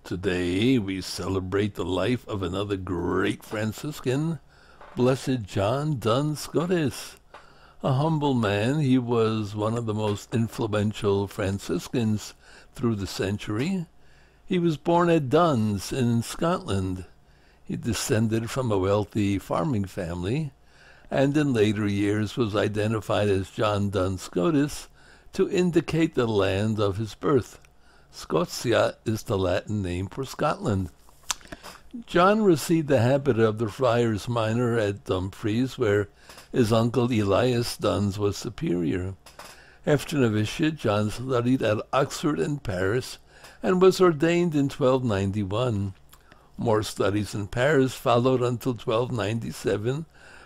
Today we celebrate the life of another great Franciscan, Blessed John Duns Scotus. A humble man, he was one of the most influential Franciscans through the century. He was born at Duns in Scotland. He descended from a wealthy farming family, and in later years was identified as John Duns Scotus to indicate the land of his birth. Scotia is the Latin name for Scotland. John received the habit of the Friars Minor at Dumfries, where his uncle Elias Duns was superior. After novitiate, John studied at Oxford and Paris, and was ordained in 1291. More studies in Paris followed until 1297,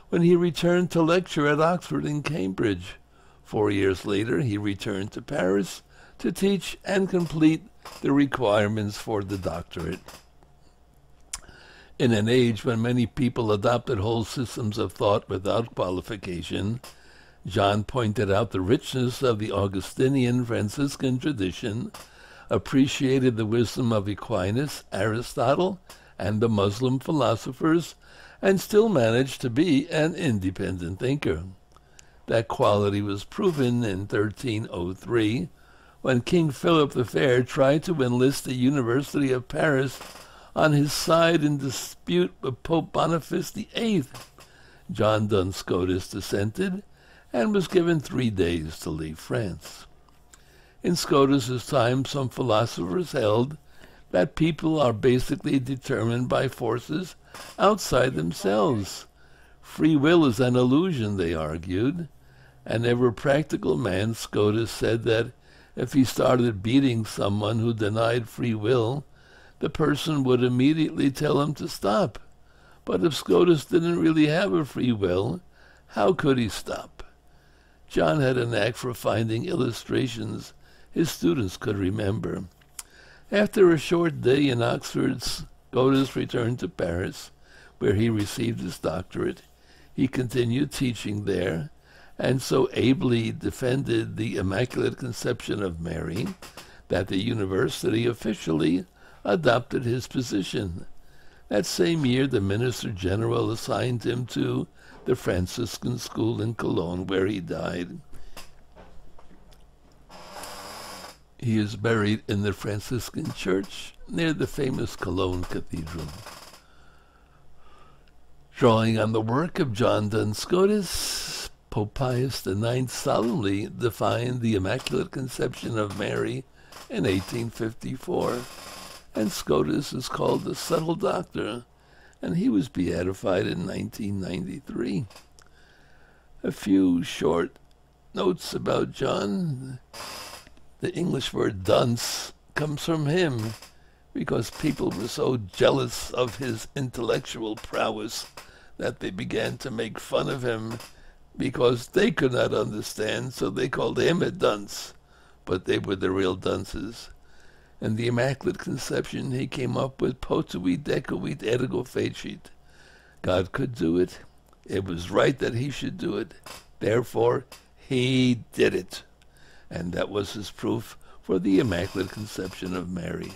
when he returned to lecture at Oxford and Cambridge. 4 years later, he returned to Paris to teach and complete the requirements for the doctorate. In an age when many people adopted whole systems of thought without qualification, John pointed out the richness of the Augustinian Franciscan tradition, appreciated the wisdom of Aquinas, Aristotle, and the Muslim philosophers, and still managed to be an independent thinker. That quality was proven in 1303, when King Philip the Fair tried to enlist the University of Paris on his side in dispute with Pope Boniface VIII. John Duns Scotus dissented and was given 3 days to leave France. In Scotus's time, some philosophers held that people are basically determined by forces outside themselves. Free will is an illusion, they argued. An ever-practical man, Scotus said that if he started beating someone who denied free will, the person would immediately tell him to stop. But if Scotus didn't really have a free will, how could he stop? John had a knack for finding illustrations his students could remember. After a short day in Oxford, Scotus returned to Paris, where he received his doctorate. He continued teaching there, and so ably defended the Immaculate Conception of Mary that the university officially adopted his position. That same year, the Minister General assigned him to the Franciscan school in Cologne, where he died. He is buried in the Franciscan church near the famous Cologne Cathedral. Drawing on the work of John Duns Scotus, Pope Pius IX solemnly defined the Immaculate Conception of Mary in 1854, and Scotus is called the Subtle Doctor, and he was beatified in 1993. A few short notes about John. The English word dunce comes from him, because people were so jealous of his intellectual prowess that they began to make fun of him because they could not understand, so they called him a dunce, but they were the real dunces. And the Immaculate Conception, he came up with potuit decuit ergo fecit. God could do it. It was right that he should do it. Therefore, he did it. And that was his proof for the Immaculate Conception of Mary.